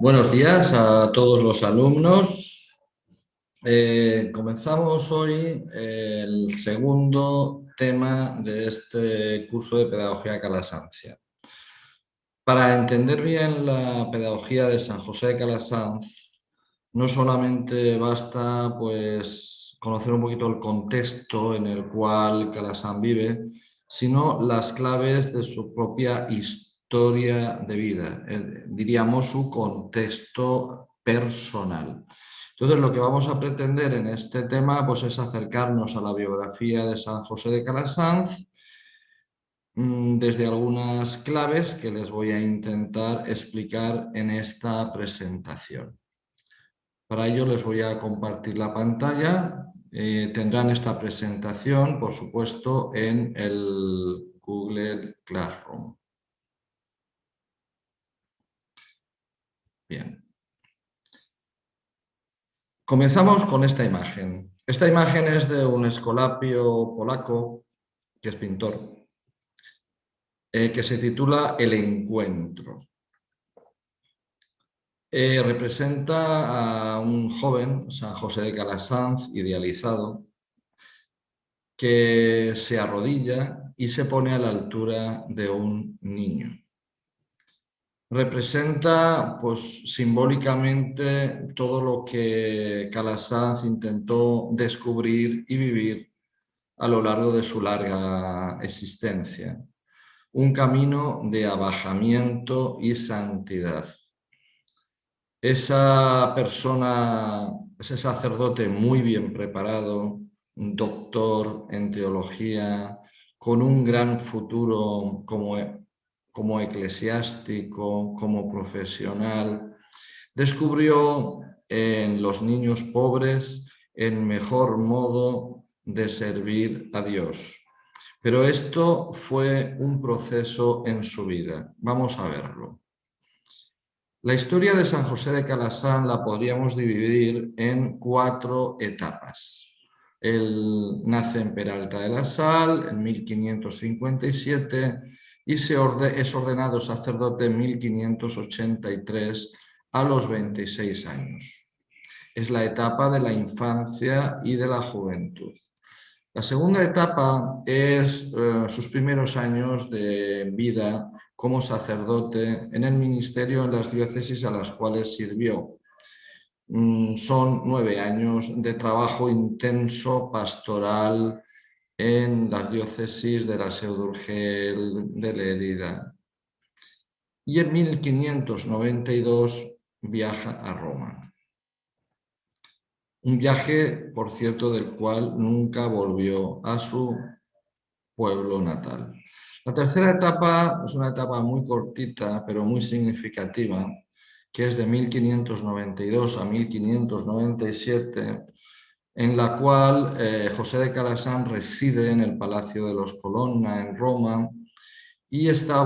Buenos días a todos los alumnos. Comenzamos hoy el segundo tema de este curso de Pedagogía Calasanzia. Para entender bien la pedagogía de San José de Calasanz, no solamente basta pues, conocer un poquito el contexto en el cual Calasanz vive, sino las claves de su propia historia de vida, diríamos su contexto personal. Entonces, lo que vamos a pretender en este tema pues, es acercarnos a la biografía de San José de Calasanz desde algunas claves que les voy a intentar explicar en esta presentación. Para ello les voy a compartir la pantalla. Tendrán esta presentación, por supuesto, en el Google Classroom. Bien. Comenzamos con esta imagen. Esta imagen es de un escolapio polaco, que es pintor, que se titula El encuentro. Representa a un joven, San José de Calasanz, idealizado, que se arrodilla y se pone a la altura de un niño. Representa, pues, simbólicamente todo lo que Calasanz intentó descubrir y vivir a lo largo de su larga existencia. Un camino de abajamiento y santidad. Esa persona, ese sacerdote muy bien preparado, un doctor en teología, con un gran futuro como eclesiástico, como profesional, descubrió en los niños pobres el mejor modo de servir a Dios. Pero esto fue un proceso en su vida. Vamos a verlo. La historia de San José de Calasanz la podríamos dividir en 4 etapas. Él nace en Peralta de la Sal en 1557 y es ordenado sacerdote en 1583 a los 26 años. Es la etapa de la infancia y de la juventud. La segunda etapa es sus primeros años de vida como sacerdote en el ministerio en las diócesis a las cuales sirvió. Son 9 años de trabajo intenso pastoral en las diócesis de la Seu d'Urgell, de Lérida. Y en 1592 viaja a Roma. Un viaje, por cierto, del cual nunca volvió a su pueblo natal. La tercera etapa es una etapa muy cortita, pero muy significativa, que es de 1592 a 1597, en la cual José de Calasanz reside en el Palacio de los Colonna, en Roma, y está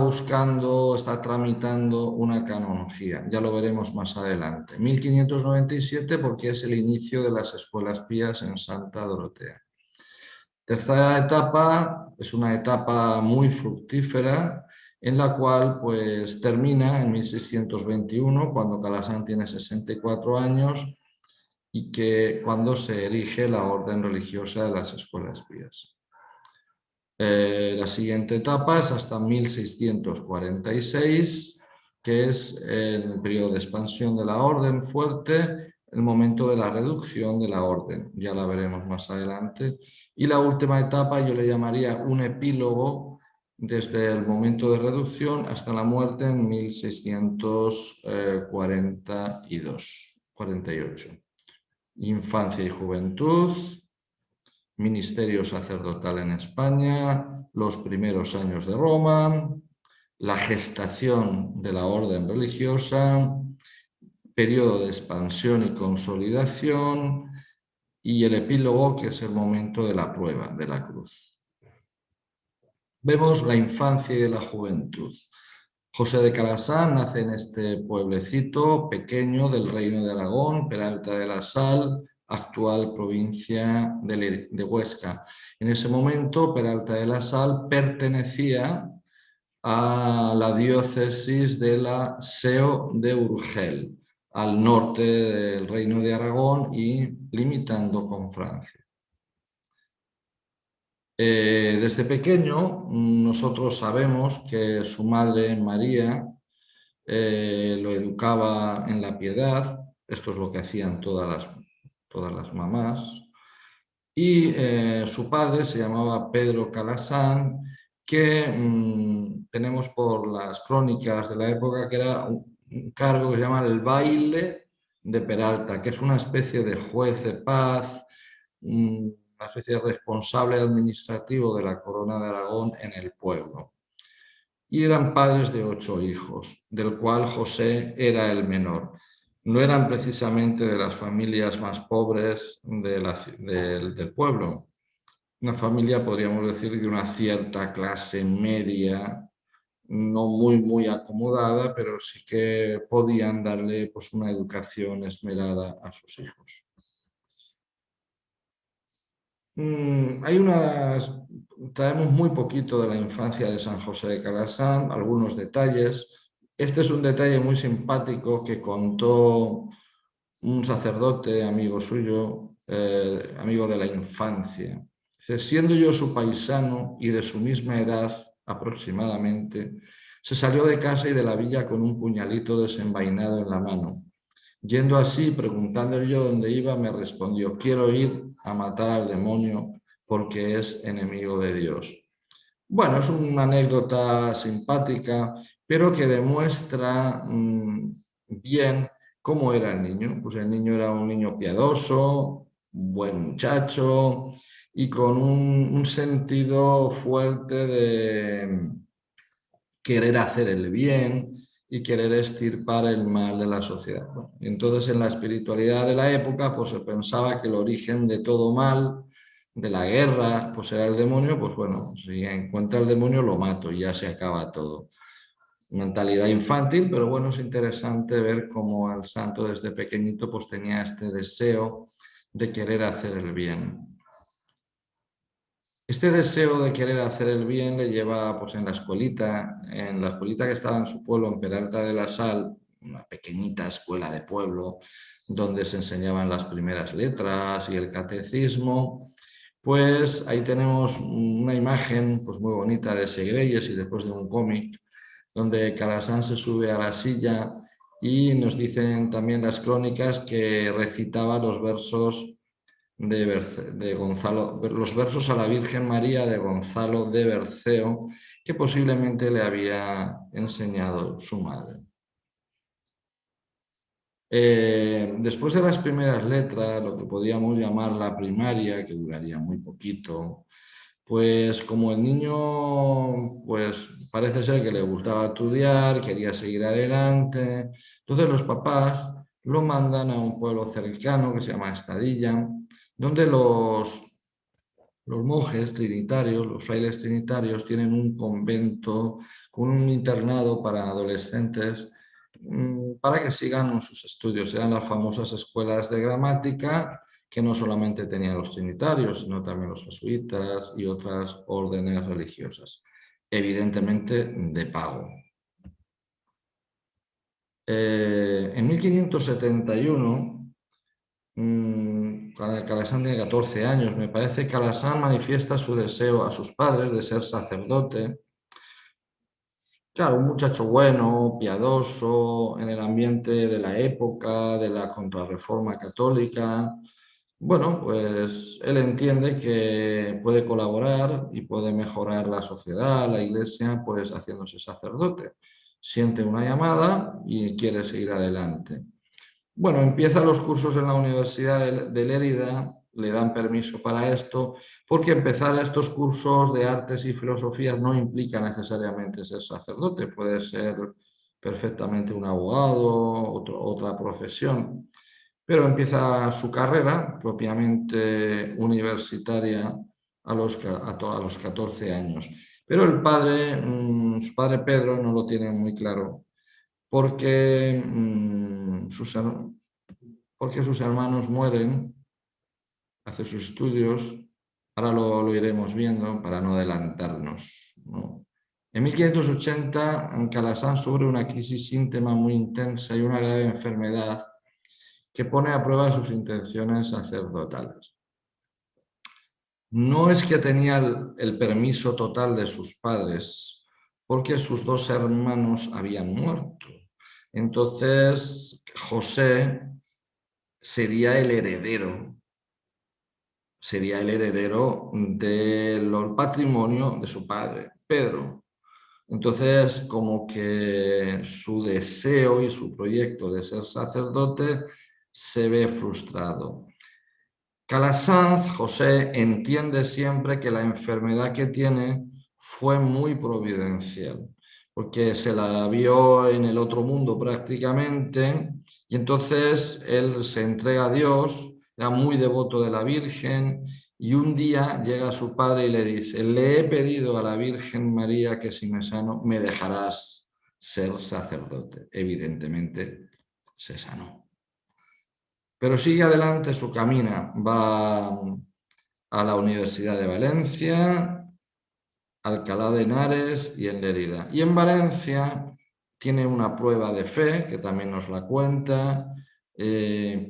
tramitando una canonjía. Ya lo veremos más adelante. 1597 porque es el inicio de las escuelas pías en Santa Dorotea. Tercera etapa es una etapa muy fructífera en la cual pues, termina en 1621 cuando Calasanz tiene 64 años y cuando se erige la orden religiosa de las escuelas pías. La siguiente etapa es hasta 1646, que es el periodo de expansión de la orden fuerte, el momento de la reducción de la orden, ya la veremos más adelante. Y la última etapa yo le llamaría un epílogo desde el momento de reducción hasta la muerte en 1648. Infancia y juventud, ministerio sacerdotal en España, los primeros años de Roma, la gestación de la orden religiosa, periodo de expansión y consolidación y el epílogo, que es el momento de la prueba de la cruz. Vemos la infancia y la juventud. José de Calasanz nace en este pueblecito pequeño del Reino de Aragón, Peralta de la Sal, actual provincia de Huesca. En ese momento, Peralta de la Sal pertenecía a la diócesis de la Seu d'Urgell. al norte del Reino de Aragón y limitando con Francia. Desde pequeño nosotros sabemos que su madre María lo educaba en la piedad, esto es lo que hacían todas las mamás, y su padre se llamaba Pedro Calasán, que tenemos por las crónicas de la época que era un cargo que se llama el baile de Peralta, que es una especie de juez de paz, una especie de responsable administrativo de la Corona de Aragón en el pueblo. Y eran padres de 8 hijos, del cual José era el menor. No eran precisamente de las familias más pobres del pueblo. Una familia, podríamos decir, de una cierta clase media, no muy acomodada, pero sí que podían darle pues, una educación esmerada a sus hijos. Traemos muy poquito de la infancia de San José de Calasán, algunos detalles. Este es un detalle muy simpático que contó un sacerdote amigo suyo, amigo de la infancia. Dice, siendo yo su paisano y de su misma edad aproximadamente, se salió de casa y de la villa con un puñalito desenvainado en la mano. Yendo así, preguntándole yo dónde iba, me respondió, quiero ir a matar al demonio porque es enemigo de Dios. Bueno, es una anécdota simpática, pero que demuestra bien cómo era el niño. Pues el niño era un niño piadoso, un buen muchacho y con un sentido fuerte de querer hacer el bien y querer extirpar el mal de la sociedad. Bueno, entonces, en la espiritualidad de la época, pues se pensaba que el origen de todo mal, de la guerra, pues era el demonio, pues bueno, si encuentra el demonio lo mato y ya se acaba todo. Mentalidad infantil, pero bueno, es interesante ver cómo el santo desde pequeñito pues tenía este deseo de querer hacer el bien. Este deseo de querer hacer el bien le lleva pues en la escuelita que estaba en su pueblo, en Peralta de la Sal, una pequeñita escuela de pueblo, donde se enseñaban las primeras letras y el catecismo, pues ahí tenemos una imagen pues muy bonita de Segreyes y después de un cómic, donde Calasán se sube a la silla y nos dicen también las crónicas que recitaba los versos de Gonzalo, los versos a la Virgen María de Gonzalo de Berceo, que posiblemente le había enseñado su madre. Después de las primeras letras, lo que podríamos llamar la primaria, que duraría muy poquito, pues como el niño, pues parece ser que le gustaba estudiar, quería seguir adelante, entonces los papás lo mandan a un pueblo cercano que se llama Estadilla, donde los monjes trinitarios, los frailes trinitarios, tienen un convento con un internado para adolescentes para que sigan sus estudios. Eran las famosas escuelas de gramática que no solamente tenían los trinitarios, sino también los jesuitas y otras órdenes religiosas, evidentemente de pago. En 1571, cuando Calasán tiene 14 años, me parece que Calasán manifiesta su deseo a sus padres de ser sacerdote. Claro, un muchacho bueno, piadoso, en el ambiente de la época, de la contrarreforma católica. Bueno, pues él entiende que puede colaborar y puede mejorar la sociedad, la iglesia, pues haciéndose sacerdote. Siente una llamada y quiere seguir adelante. Bueno, empieza los cursos en la Universidad de Lérida, le dan permiso para esto, porque empezar estos cursos de artes y filosofías no implica necesariamente ser sacerdote, puede ser perfectamente un abogado, otra profesión, pero empieza su carrera propiamente universitaria a los 14 años. Pero el padre, su padre Pedro, no lo tiene muy claro porque porque sus hermanos mueren, hace sus estudios, ahora lo iremos viendo para no adelantarnos, ¿no? En 1580, Calasanz sufre una crisis íntima muy intensa y una grave enfermedad que pone a prueba sus intenciones sacerdotales. No es que tenía el permiso total de sus padres, porque sus dos hermanos habían muerto. Entonces, José sería el heredero del patrimonio de su padre, Pedro. Entonces, como que su deseo y su proyecto de ser sacerdote se ve frustrado. Calasanz, José, entiende siempre que la enfermedad que tiene fue muy providencial, porque se la vio en el otro mundo prácticamente, y entonces él se entrega a Dios, era muy devoto de la Virgen, y un día llega su padre y le dice: le he pedido a la Virgen María que si me sano, me dejarás ser sacerdote. Evidentemente se sanó. Pero sigue adelante su camino, va a la Universidad de Valencia, Alcalá de Henares y en Lérida. Y en Valencia tiene una prueba de fe, que también nos la cuenta.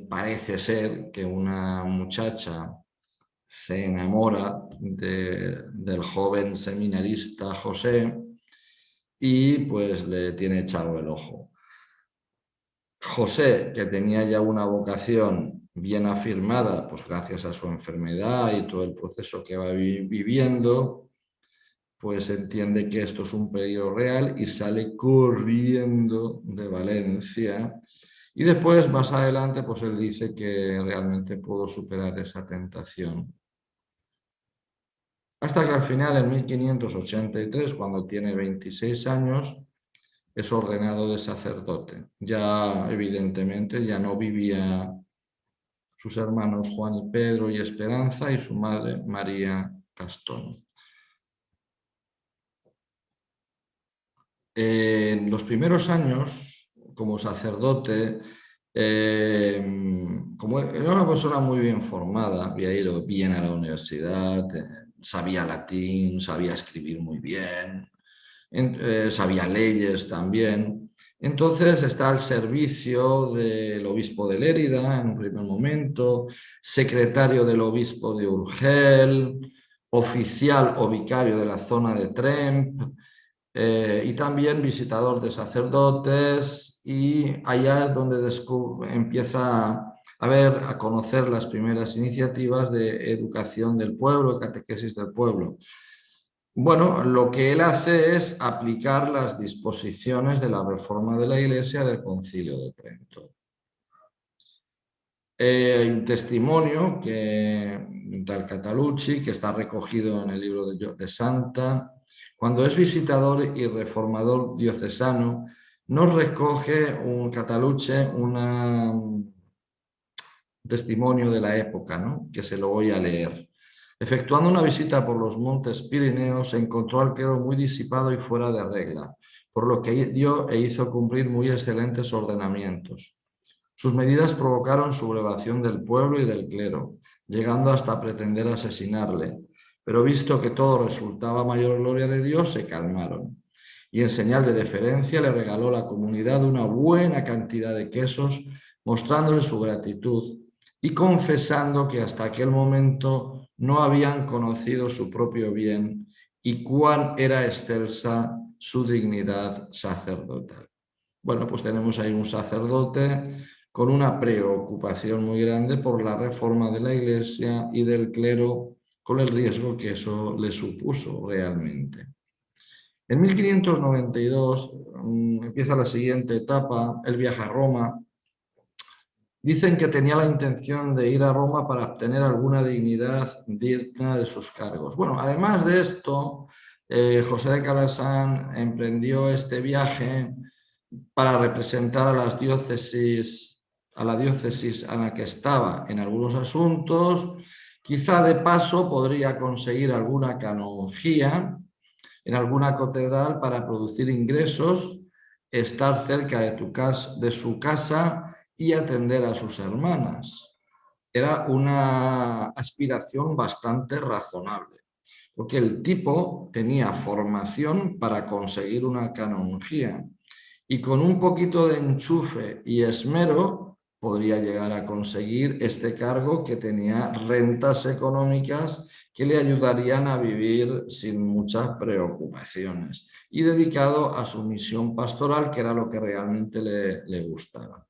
Parece ser que una muchacha se enamora del joven seminarista José y pues le tiene echado el ojo. José, que tenía ya una vocación bien afirmada, pues gracias a su enfermedad y todo el proceso que va viviendo, pues entiende que esto es un peligro real y sale corriendo de Valencia. Y después, más adelante, pues él dice que realmente pudo superar esa tentación. Hasta que al final, en 1583, cuando tiene 26 años, es ordenado de sacerdote. Ya, evidentemente, ya no vivía sus hermanos Juan y Pedro y Esperanza y su madre María Gastón. En los primeros años, como sacerdote, como era una persona muy bien formada, había ido bien a la universidad, sabía latín, sabía escribir muy bien, sabía leyes también. Entonces está al servicio del obispo de Lérida en un primer momento, secretario del obispo de Urgel, oficial o vicario de la zona de Tremp, y también visitador de sacerdotes, y allá es donde empieza a conocer las primeras iniciativas de educación del pueblo, catequesis del pueblo. Bueno, lo que él hace es aplicar las disposiciones de la reforma de la Iglesia del Concilio de Trento. Hay un testimonio del Catalucci, que está recogido en el libro de Santa. Cuando es visitador y reformador diocesano, nos recoge un Catalucci un testimonio de la época, ¿no? Que se lo voy a leer. Efectuando una visita por los montes Pirineos, se encontró al clero muy disipado y fuera de regla, por lo que dio e hizo cumplir muy excelentes ordenamientos. Sus medidas provocaron sublevación del pueblo y del clero, llegando hasta pretender asesinarle, pero visto que todo resultaba mayor gloria de Dios, se calmaron. Y en señal de deferencia le regaló a la comunidad una buena cantidad de quesos, mostrándole su gratitud y confesando que hasta aquel momento no habían conocido su propio bien y cuán era excelsa su dignidad sacerdotal. Bueno, pues tenemos ahí un sacerdote con una preocupación muy grande por la reforma de la Iglesia y del clero, con el riesgo que eso le supuso realmente. En 1592 empieza la siguiente etapa, él viaja a Roma. Dicen que tenía la intención de ir a Roma para obtener alguna dignidad digna de sus cargos. Bueno, además de esto, José de Calasanz emprendió este viaje para representar a la diócesis en la que estaba en algunos asuntos. Quizá de paso podría conseguir alguna canonjía en alguna catedral para producir ingresos, estar cerca de su casa y atender a sus hermanas. Era una aspiración bastante razonable. porque el tipo tenía formación para conseguir una canonjía y con un poquito de enchufe y esmero podría llegar a conseguir este cargo que tenía rentas económicas que le ayudarían a vivir sin muchas preocupaciones y dedicado a su misión pastoral, que era lo que realmente le gustaba.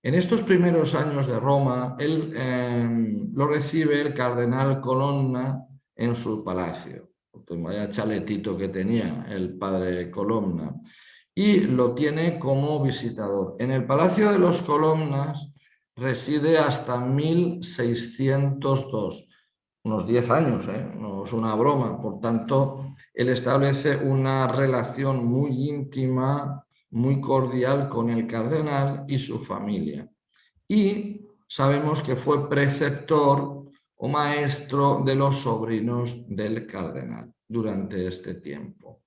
En estos primeros años de Roma, él lo recibe el cardenal Colonna en su palacio. Vaya chaletito que tenía el padre Colonna. Y lo tiene como visitador. En el Palacio de los Colonnas reside hasta 1602, unos 10 años, no es una broma. Por tanto, él establece una relación muy íntima, muy cordial con el cardenal y su familia. Y sabemos que fue preceptor o maestro de los sobrinos del cardenal durante este tiempo.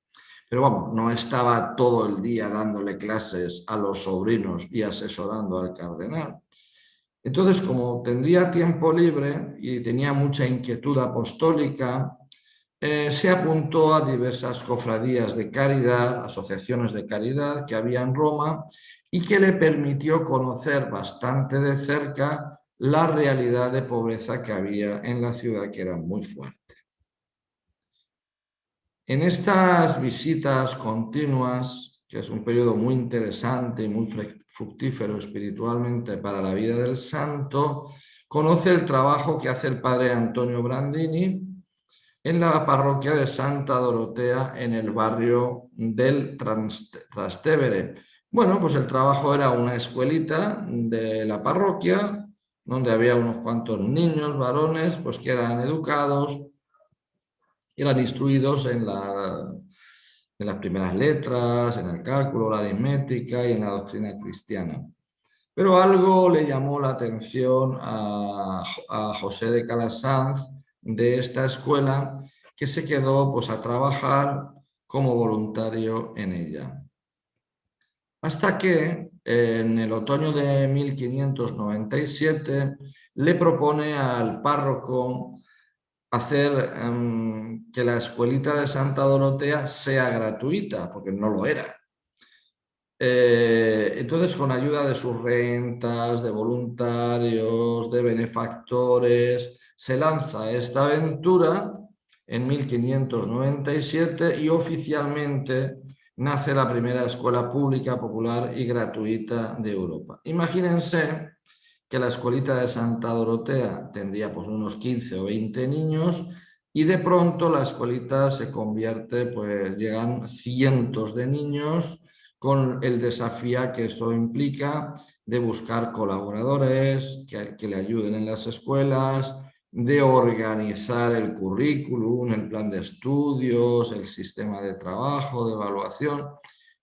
Pero vamos, no estaba todo el día dándole clases a los sobrinos y asesorando al cardenal. Entonces, como tendría tiempo libre y tenía mucha inquietud apostólica, se apuntó a diversas cofradías de caridad, asociaciones de caridad que había en Roma y que le permitió conocer bastante de cerca la realidad de pobreza que había en la ciudad, que era muy fuerte. En estas visitas continuas, que es un periodo muy interesante y muy fructífero espiritualmente para la vida del santo, conoce el trabajo que hace el padre Antonio Brandini en la parroquia de Santa Dorotea en el barrio del Trastevere. Bueno, pues el trabajo era una escuelita de la parroquia donde había unos cuantos niños, varones, pues que eran educados, eran instruidos en las primeras letras, en el cálculo, la aritmética y en la doctrina cristiana. Pero algo le llamó la atención a José de Calasanz de esta escuela, que se quedó pues, a trabajar como voluntario en ella. Hasta que en el otoño de 1597 le propone al párroco hacer que la escuelita de Santa Dorotea sea gratuita, porque no lo era. Entonces, con ayuda de sus rentas, de voluntarios, de benefactores, se lanza esta aventura en 1597 y oficialmente nace la primera escuela pública, popular y gratuita de Europa. Imagínense que la escuelita de Santa Dorotea tendría pues unos 15 o 20 niños y de pronto la escuelita se convierte, pues llegan cientos de niños con el desafío que esto implica de buscar colaboradores que le ayuden en las escuelas, de organizar el currículum, el plan de estudios, el sistema de trabajo, de evaluación.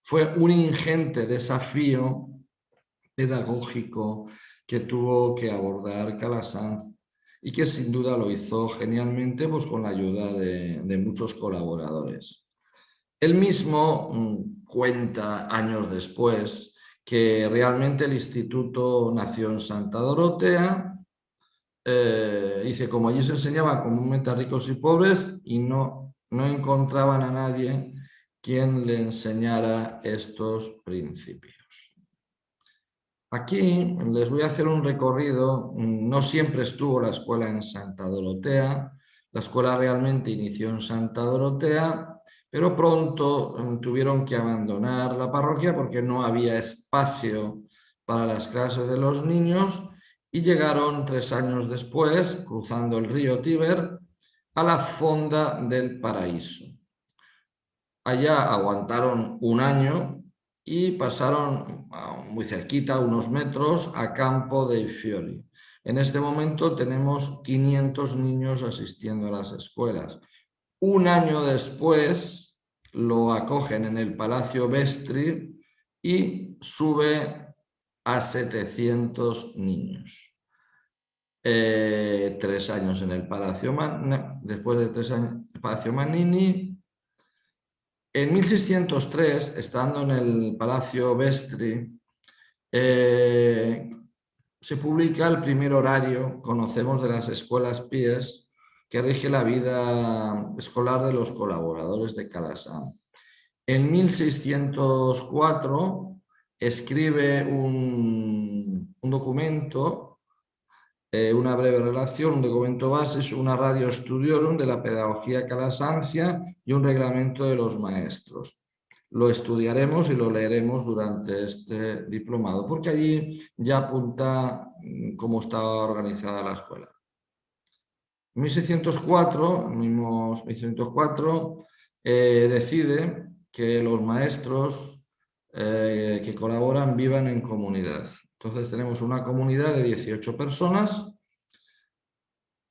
Fue un ingente desafío pedagógico que tuvo que abordar Calasanz y que sin duda lo hizo genialmente pues, con la ayuda de muchos colaboradores. Él mismo cuenta años después que realmente el instituto nació en Santa Dorotea. Dice, como allí se enseñaba comúnmente a ricos y pobres y no encontraban a nadie quien le enseñara estos principios. Aquí les voy a hacer un recorrido. No siempre estuvo la escuela en Santa Dorotea. La escuela realmente inició en Santa Dorotea, pero pronto tuvieron que abandonar la parroquia porque no había espacio para las clases de los niños y llegaron 3 años después, cruzando el río Tíber, a la Fonda del Paraíso. Allá aguantaron un año y pasaron muy cerquita, unos metros, a Campo dei Fiori. En este momento tenemos 500 niños asistiendo a las escuelas. Un año después lo acogen en el Palacio Vestri y sube a 700 niños. 3 años en el Palacio después de 3 años en el Palacio Manini. En 1603, estando en el Palacio Vestri, se publica el primer horario, conocemos, de las escuelas píes, que rige la vida escolar de los colaboradores de Calasanz. En 1604 escribe un documento, una breve relación, un documento base, una ratio studiorum de la pedagogía calasanzia y un reglamento de los maestros. Lo estudiaremos y lo leeremos durante este diplomado, porque allí ya apunta cómo estaba organizada la escuela. En 1604, mismo 1604, decide que los maestros que colaboran vivan en comunidad. Entonces tenemos una comunidad de 18 personas,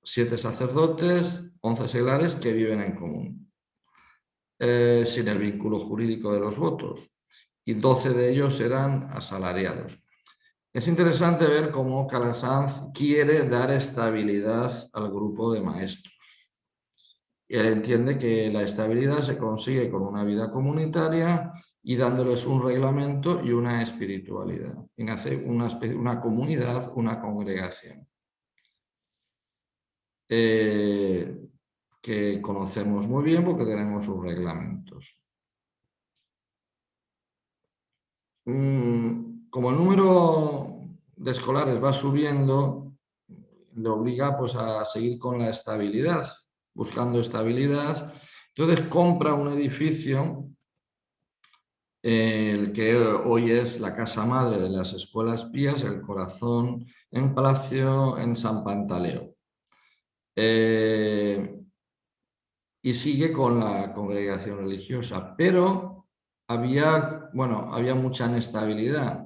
7 sacerdotes, 11 seglares que viven en común, sin el vínculo jurídico de los votos, y 12 de ellos eran asalariados. Es interesante ver cómo Calasanz quiere dar estabilidad al grupo de maestros. Y él entiende que la estabilidad se consigue con una vida comunitaria y dándoles un reglamento y una espiritualidad. Y nace una comunidad, una congregación. Que conocemos muy bien porque tenemos sus reglamentos. Como el número de escolares va subiendo, le obliga pues, a seguir con la estabilidad, buscando estabilidad. Entonces compra un edificio, el que hoy es la casa madre de las escuelas pías, el Corazón, en Palacio en San Pantaleo. Y sigue con la congregación religiosa, pero había mucha inestabilidad.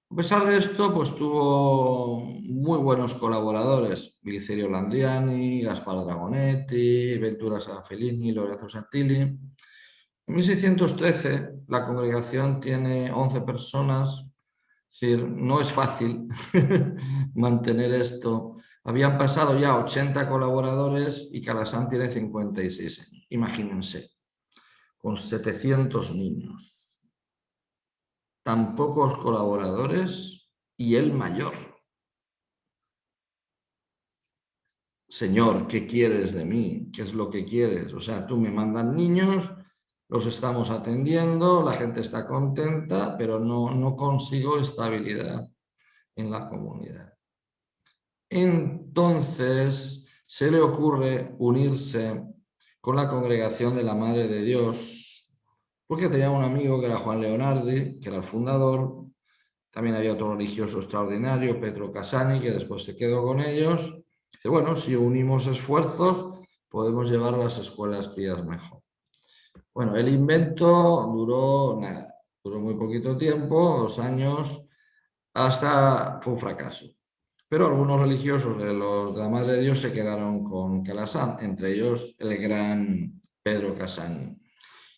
A pesar de esto, pues tuvo muy buenos colaboradores: Glicerio Landriani, Gaspar Dragonetti, Ventura Sanfellini, Lorenzo Santilli. En 1613 la congregación tiene 11 personas, es decir, no es fácil mantener esto. Habían pasado ya 80 colaboradores y Calasanz tiene 56 años. Imagínense, con 700 niños, tan pocos colaboradores y él mayor. Señor, ¿qué quieres de mí? ¿Qué es lo que quieres? O sea, tú me mandas niños, los estamos atendiendo, la gente está contenta, pero no consigo estabilidad en la comunidad. Entonces se le ocurre unirse con la congregación de la Madre de Dios, porque tenía un amigo que era Juan Leonardi, que era el fundador. También había otro religioso extraordinario, Pedro Casani, que después se quedó con ellos. Dice, bueno, si unimos esfuerzos, podemos llevar a las escuelas pías mejor. Bueno, el invento duró nada, duró muy poquito tiempo, 2 años, hasta fue un fracaso. Pero algunos religiosos de la Madre de Dios se quedaron con Calasanz, entre ellos el gran Pedro Casani.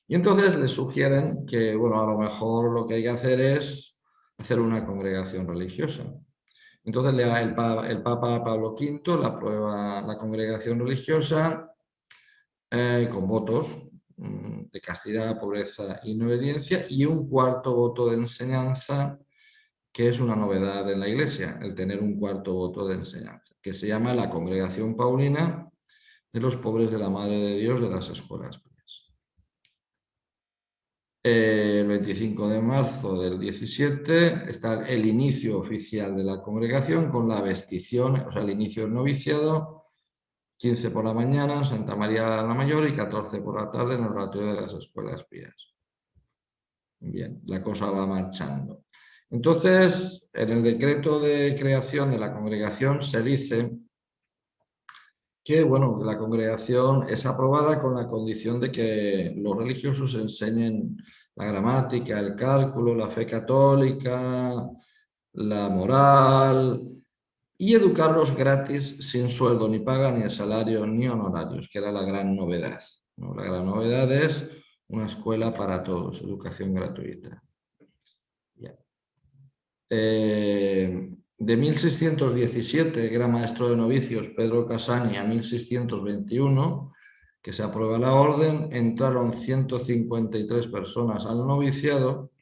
Y entonces les sugieren que, bueno, a lo mejor lo que hay que hacer es hacer una congregación religiosa. Entonces el Papa Pablo V le aprueba la congregación religiosa con votos de castidad, pobreza y no obediencia, y un cuarto voto de enseñanza, que es una novedad en la Iglesia, el tener un cuarto voto de enseñanza, que se llama la Congregación Paulina de los Pobres de la Madre de Dios de las Escuelas Pías. El 25 de marzo del 17 está el inicio oficial de la congregación con la vestición, o sea, el inicio del noviciado, 15 por la mañana en Santa María la Mayor y 14 por la tarde en el oratorio de las Escuelas Pías. Bien, la cosa va marchando. Entonces, en el decreto de creación de la congregación se dice que, bueno, la congregación es aprobada con la condición de que los religiosos enseñen la gramática, el cálculo, la fe católica, la moral, y educarlos gratis, sin sueldo, ni paga, ni salario, ni honorarios, que era la gran novedad, ¿no? La gran novedad es una escuela para todos, educación gratuita. De 1617, que era maestro de novicios, Pedro Casani, a 1621, que se aprueba la orden, entraron 153 personas al noviciado,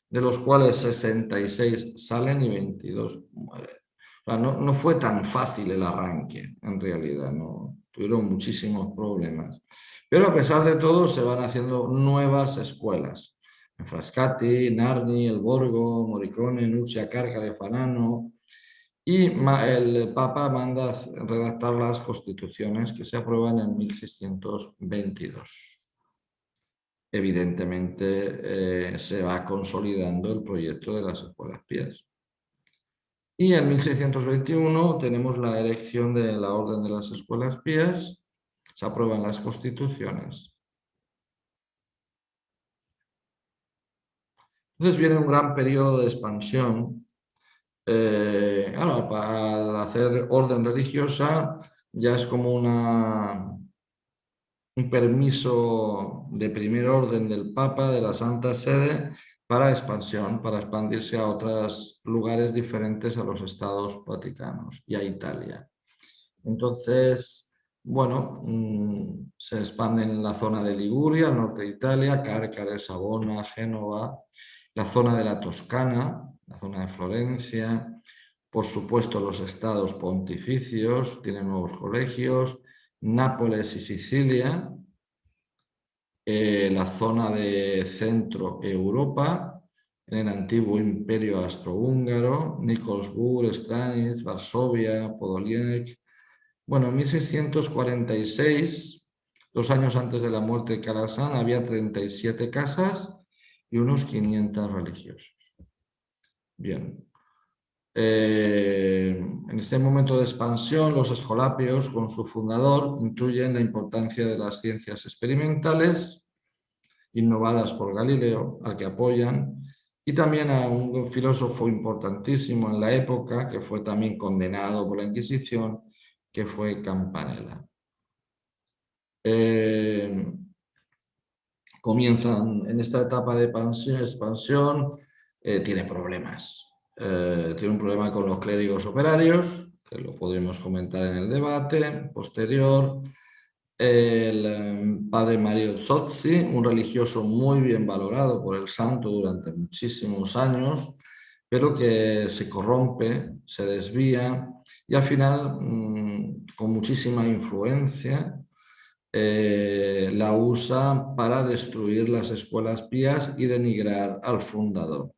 de los cuales 66 salen y 22 mueren. O sea, no fue tan fácil el arranque, en realidad, ¿no? Tuvieron muchísimos problemas. Pero a pesar de todo, se van haciendo nuevas escuelas. En Frascati, Narni, El Borgo, Morricone, Nursia, Cárcale, Fanano. Y el Papa manda redactar las constituciones que se aprueban en 1622. Evidentemente, se va consolidando el proyecto de las escuelas pías. Y en 1621 tenemos la elección de la Orden de las Escuelas Pías, se aprueban las constituciones. Entonces viene un gran periodo de expansión. Claro, para hacer orden religiosa ya es como un permiso de primer orden del Papa, de la Santa Sede, para expansión, para expandirse a otros lugares diferentes a los estados vaticanos y a Italia. Entonces, bueno, se expande en la zona de Liguria, al norte de Italia, Cárcare, Savona, Génova, la zona de la Toscana, la zona de Florencia, por supuesto los estados pontificios, tienen nuevos colegios, Nápoles y Sicilia, la zona de Centro Europa, en el antiguo Imperio Austrohúngaro, Nikolsburg, Stanitz, Varsovia, Podoliek. Bueno, en 1646, 2 años antes de la muerte de Calasanz, había 37 casas y unos 500 religiosos. Bien. En este momento de expansión, los escolapios, con su fundador, incluyen la importancia de las ciencias experimentales, innovadas por Galileo, al que apoyan, y también a un filósofo importantísimo en la época, que fue también condenado por la Inquisición, que fue Campanella. Comienzan en esta etapa de expansión, tiene problemas. Tiene un problema con los clérigos operarios, que lo podremos comentar en el debate posterior. El padre Mario Zozzi, un religioso muy bien valorado por el santo durante muchísimos años, pero que se corrompe, se desvía y al final, con muchísima influencia, la usa para destruir las escuelas pías y denigrar al fundador.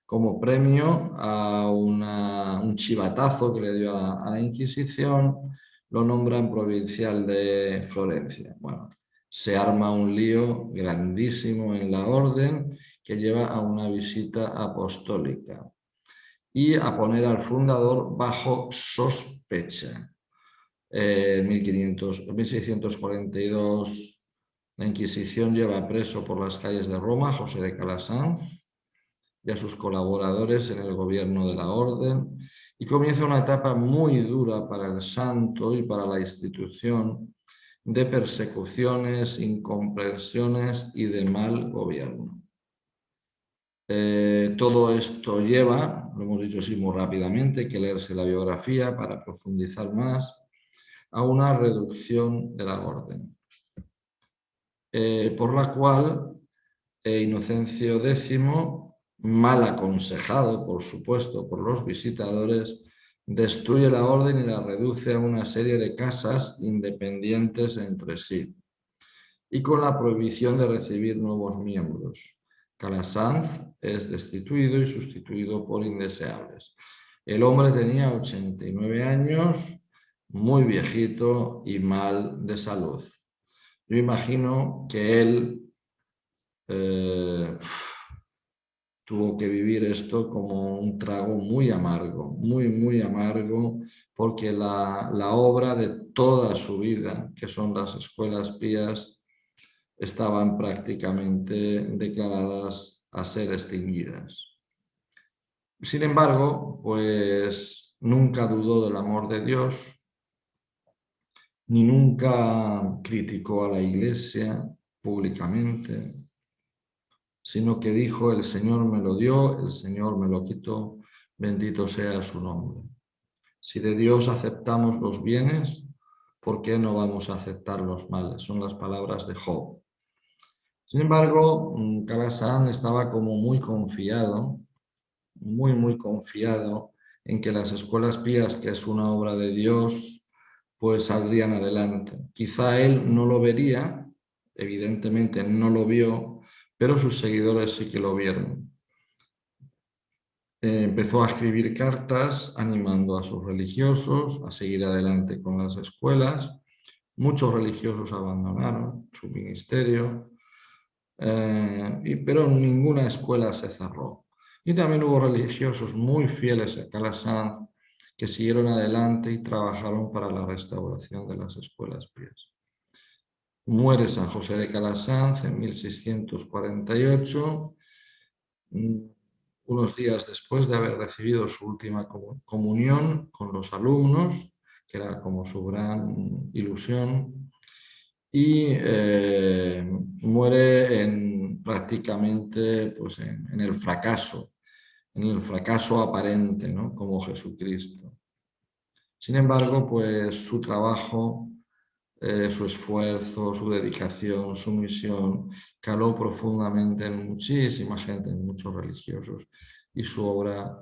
Como premio a un chivatazo que le dio a la Inquisición, lo nombran provincial de Florencia. Bueno, se arma un lío grandísimo en la orden que lleva a una visita apostólica y a poner al fundador bajo sospecha. En 1642, la Inquisición lleva preso por las calles de Roma a José de Calasanz y a sus colaboradores en el gobierno de la orden, y comienza una etapa muy dura para el santo y para la institución de persecuciones, incomprensiones y de mal gobierno. Todo esto lleva, lo hemos dicho así muy rápidamente, hay que leerse la biografía para profundizar más, a una reducción de la orden, por la cual Inocencio X, mal aconsejado, por supuesto, por los visitadores, destruye la orden y la reduce a una serie de casas independientes entre sí, y con la prohibición de recibir nuevos miembros. Calasanz es destituido y sustituido por indeseables. El hombre tenía 89 años, muy viejito y mal de salud. Yo imagino que él tuvo que vivir esto como un trago muy amargo, muy amargo, porque la obra de toda su vida, que son las escuelas pías, estaban prácticamente declaradas a ser extinguidas. Sin embargo, pues nunca dudó del amor de Dios, ni nunca criticó a la Iglesia públicamente, sino que dijo: el Señor me lo dio, el Señor me lo quitó, bendito sea su nombre. Si de Dios aceptamos los bienes, ¿por qué no vamos a aceptar los males? Son las palabras de Job. Sin embargo, Calasanz estaba como muy confiado, muy confiado en que las escuelas pías, que es una obra de Dios, pues saldrían adelante. Quizá él no lo vería, evidentemente no lo vio, pero sus seguidores sí que lo vieron. Empezó a escribir cartas animando a sus religiosos a seguir adelante con las escuelas. Muchos religiosos abandonaron su ministerio, pero ninguna escuela se cerró. Y también hubo religiosos muy fieles a Calasanz que siguieron adelante y trabajaron para la restauración de las escuelas pías. Muere San José de Calasanz en 1648, unos días después de haber recibido su última comunión con los alumnos, que era como su gran ilusión, y muere prácticamente pues en el fracaso aparente, ¿no? Como Jesucristo. Sin embargo, pues su trabajo, su esfuerzo, su dedicación, su misión, caló profundamente en muchísima gente, en muchos religiosos, y su obra